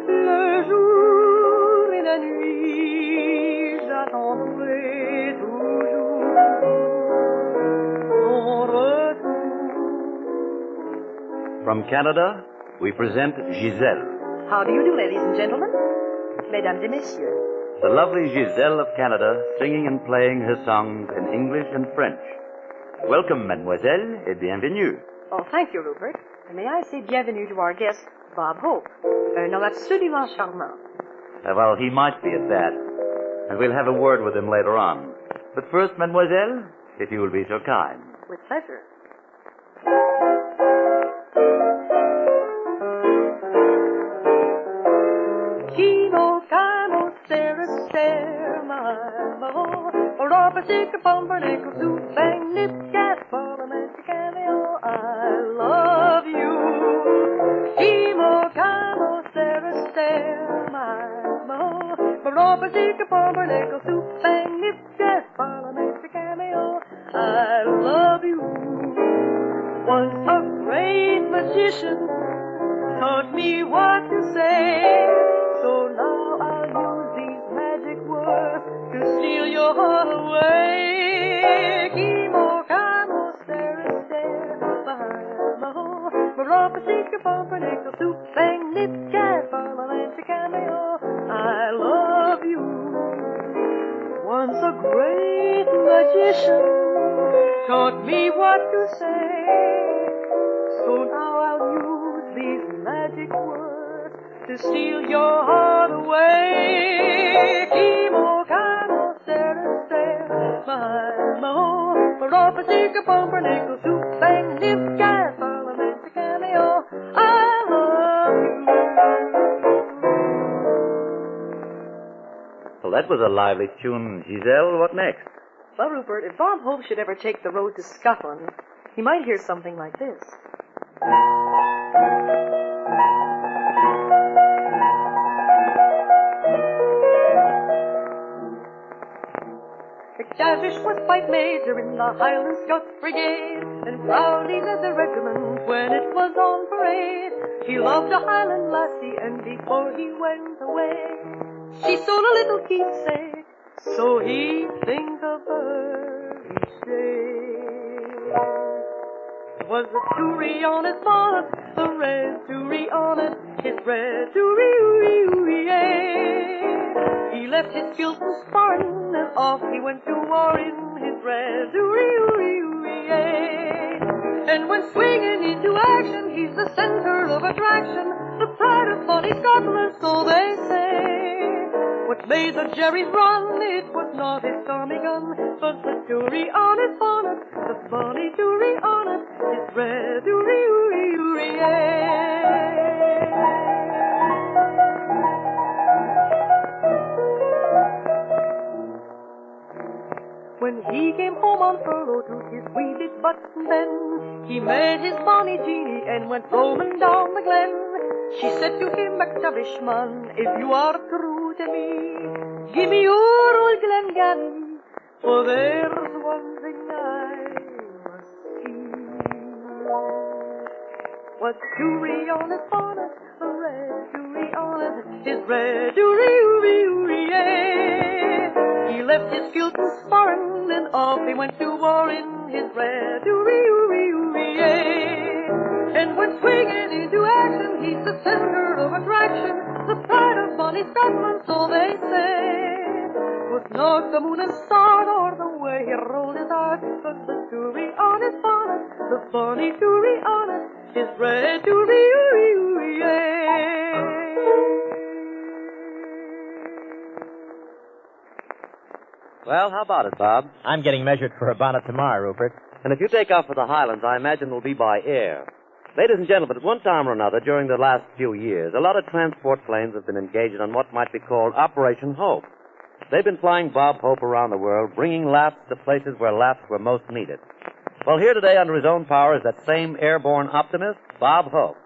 Le jour et la nuit, j'attendrai toujours ton retour. From Canada, we present Gisele. How do you do, ladies and gentlemen? Mesdames et messieurs. The lovely Gisele of Canada, singing and playing her songs in English and French. Welcome, mademoiselle, et bienvenue. Oh, thank you, Rupert. And may I say bienvenue to our guest, Bob Hope. Un homme absolument charmant. Well, he might be at that. And we'll have a word with him later on. But first, mademoiselle, if you will be so kind. With pleasure. Kino, cano, stare, my maman. Robert, pumpernickel, soup, bang, nip, gas, parliament, cameo, I love you. Kino, cano, stare, my maman. Robert, pumpernickel, soup, bang, nip, gas, parliament, cameo, I love you. Once a great magician taught me what to say. So now I'll use these magic words to steal your heart away. Kimo, camo, stare, behind my home. Maropasika, pumpernickel, soup, bang, nip, cat, parliament, cameo, I love you. Once a great magician taught me what to say. So now I'll use these magic words to steal your heart away. Kimo, cano, stare, behind my home. Paropasika, pumpernickel, soup, bang, nip, gas, parliament, cameo, I love you. Well, that was a lively tune. Gisele, what next? Well, Rupert, if Bob Hope should ever take the road to Scotland, he might hear something like this. McTavish was fight major in the Highland Scots Brigade, and proudly led the regiment when it was on parade. He loved a Highland lassie, and before he went away, she sold a little keepsake, so he'd think of her each day. There was a toorie on his bonnet, a red toorie on it, his red toorie-oo-ee-oo-ee-ay. He left his kilt and sparring, and off he went to war in his red toorie-oo-ee-oo-ee-ay. And when swinging into action, he's the center of attraction, the pride of bonny Scotland, so they say. What made the Jerry's run, it was not his Tommy gun, but the toorie on his bonnet, the bonny toorie on it, his red toorie-oo-ee-oo-ee-ay. When he came home on furlough to his wee bit button then, he met his bonny Jeanie and went roaming down the glen. She said to him, McTavish man, if you are true to me, give me your old Glengarry, for there's one thing I must see. Was toorie on his bonnet, a red toorie on it, his red toorie-oo-ee-oo-ee-ay. He left his kilt and sparring, and off he went to war in his red toorie-oo-ee-oo-ee-ay. And when swinging into action, he's the center of attraction, the pride of bonny Scotland, so they say. Was not the moon and star, or the way he rolled his heart, but the toorie on his bonnet, the bonny toorie on it, his red toorie-oo-ee-oo-ee-ay. Well, how about it, Bob? I'm getting measured for a bonnet tomorrow, Rupert. And if you take off for the Highlands, I imagine it'll be by air. Ladies and gentlemen, at one time or another during the last few years, a lot of transport planes have been engaged on what might be called Operation Hope. They've been flying Bob Hope around the world, bringing laughs to places where laughs were most needed. Well, here today under his own power is that same airborne optimist, Bob Hope.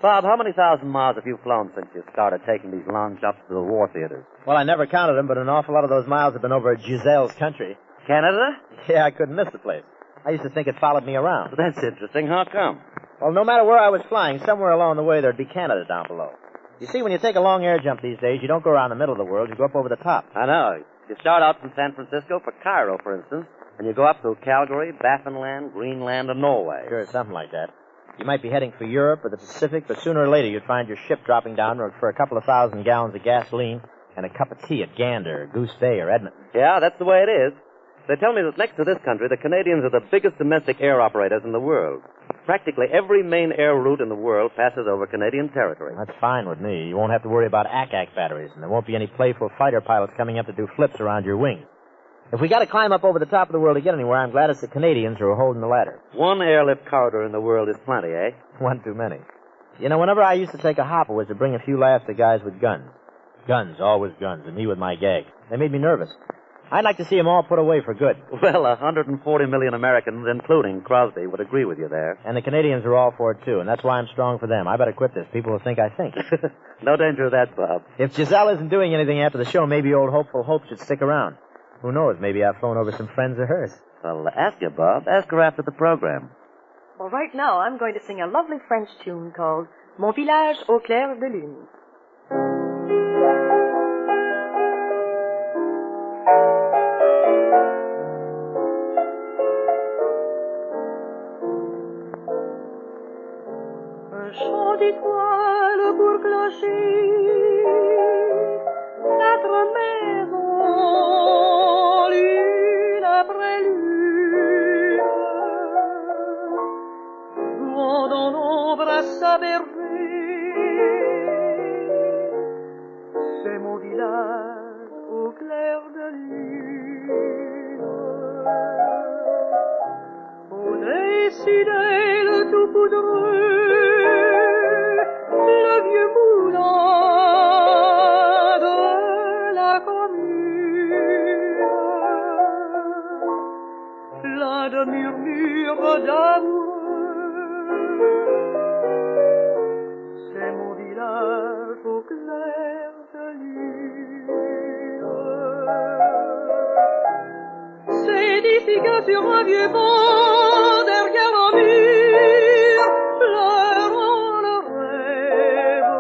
Bob, how many thousand miles have you flown since you started taking these long jumps to the war theaters? Well, I never counted them, but an awful lot of those miles have been over Gisele's country. Canada? Yeah, I couldn't miss the place. I used to think it followed me around. Well, that's interesting. How come? Well, no matter where I was flying, somewhere along the way there'd be Canada down below. You see, when you take a long air jump these days, you don't go around the middle of the world, you go up over the top. I know. You start out from San Francisco for Cairo, for instance, and you go up through Calgary, Baffinland, Greenland, and Norway. Sure, something like that. You might be heading for Europe or the Pacific, but sooner or later you'd find your ship dropping down for a couple of 1,000 gallons of gasoline and a cup of tea at Gander, or Goose Bay, or Edmonton. Yeah, that's the way it is. They tell me that next to this country, the Canadians are the biggest domestic air operators in the world. Practically every main air route in the world passes over Canadian territory. That's fine with me. You won't have to worry about ack-ack batteries, and there won't be any playful fighter pilots coming up to do flips around your wings. If we got to climb up over the top of the world to get anywhere, I'm glad it's the Canadians who are holding the ladder. One airlift corridor in the world is plenty, eh? One too many. You know, whenever I used to take a hop, it was to bring a few laughs to guys with guns. Guns, always guns, and me with my gag. They made me nervous. I'd like to see them all put away for good. Well, 140 million Americans, including Crosby, would agree with you there. And the Canadians are all for it, too, and that's why I'm strong for them. I better quit this. People will think I think. No danger of that, Bob. If Gisele isn't doing anything after the show, maybe old Hopeful Hope should stick around. Who knows? Maybe I've flown over some friends of hers. Well, ask her, Bob. Ask her after the program. Well, right now I'm going to sing a lovely French tune called Mon village au clair de lune. Un chant d'étoiles pour clocher, 4 maisons, l'une après l'une, souvent dans l'ombre à s'aberger. C'est mon village au clair de lune. Au décidé le tout poudreux, le vieux moulin de la commune, plein de murmures d'amoureux. C'est mon village au clair de lune. C'est d'ici que sur un vieux banc, derrière un mur, pleurant le rêve,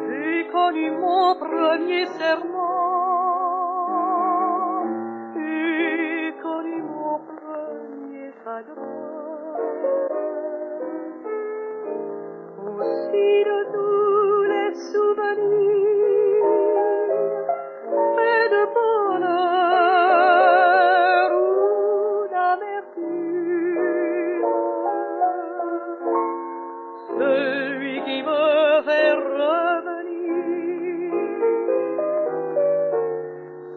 j'ai connu mon premier serment, j'ai connu mon premier chagrin. Aussi de tous les souvenirs, faits de bonheur ou d'amertume, celui qui me fait revenir,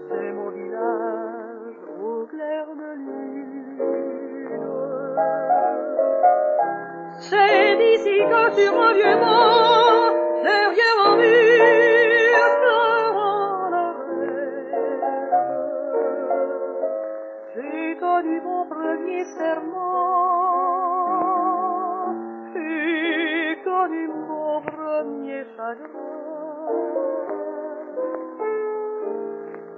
c'est mon village au clair de lune. C'est d'ici que sur un vieux banc, derrière un mur, pleurant la rêve, j'ai connu mon premier serment, j'ai connu mon premier chagrin.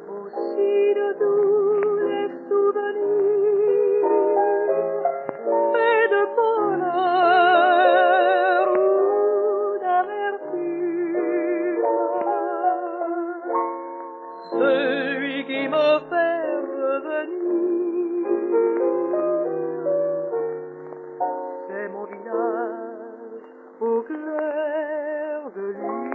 Aussi de tous les souvenirs, faits de bonheur ou d'amertume, celui qui me fait revenir, c'est mon village au clair de lune.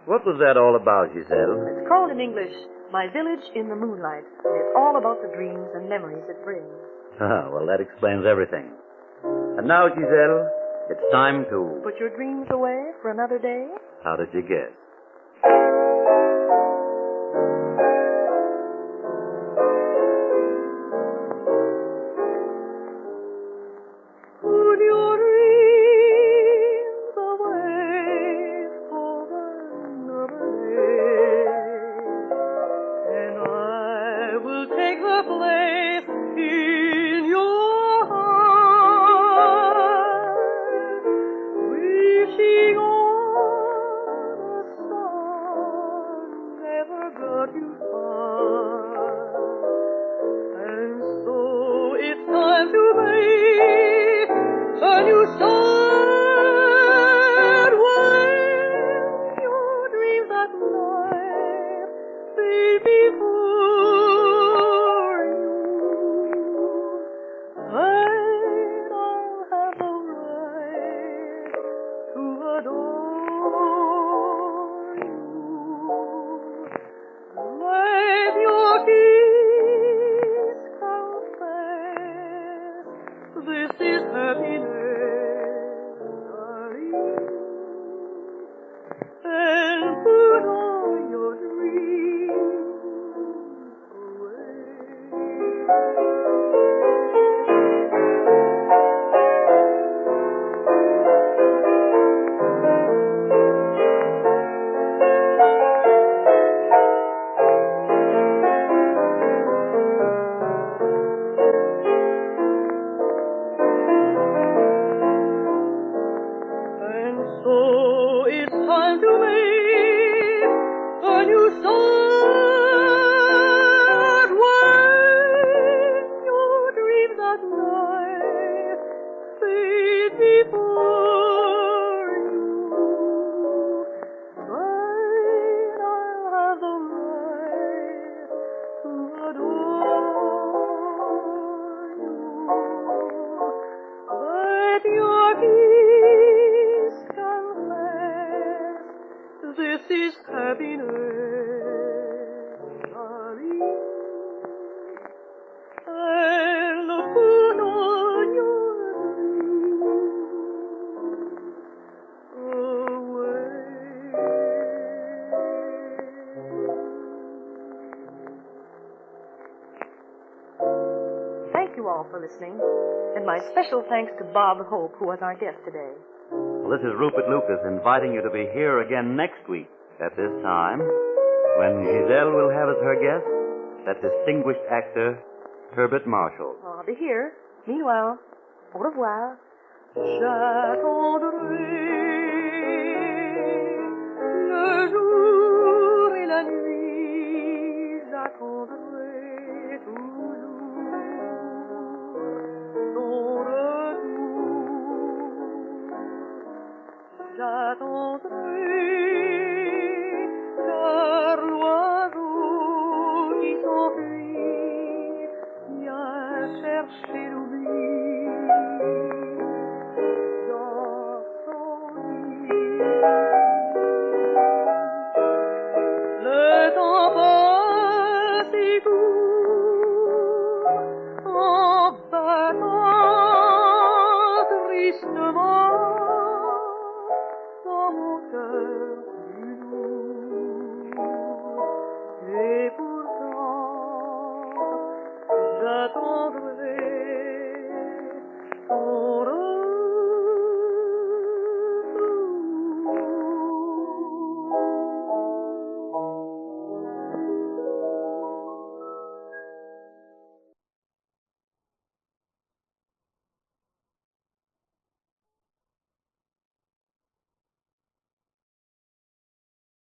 What was that all about, Gisele? It's called in English, My Village in the Moonlight. And it's all about the dreams and memories it brings. Ah, well, that explains everything. And now, Gisele, it's time to... Put your dreams away for another day. How did you guess? Put your dreams away for another day, and I will take the place in your heart, wishing all adore you. Let your kiss confess this is happiness, darling, and put all your dreams away. So it's time to make a new start when your dreams at night fade before you. Then I'll have the right to adore you. Let your kiss confess this is happiness, darling, and put on your dreams away. Thank you all for listening, and my special thanks to Bob Hope, who was our guest today. Well, this is Rupert Lucas inviting you to be here again next week at this time when Gisele will have as her guest that distinguished actor, Herbert Marshall. I'll be here. Meanwhile, au revoir. J'attendrai le jour et la nuit, j'attendrai toujours ton retour. J'attendrai car l'oiseau qui s'enfuit vient chercher l'oubli. Le temps passe et court en battant tristement dans mon cœur plus lourd. Et pourtant, j'attendrai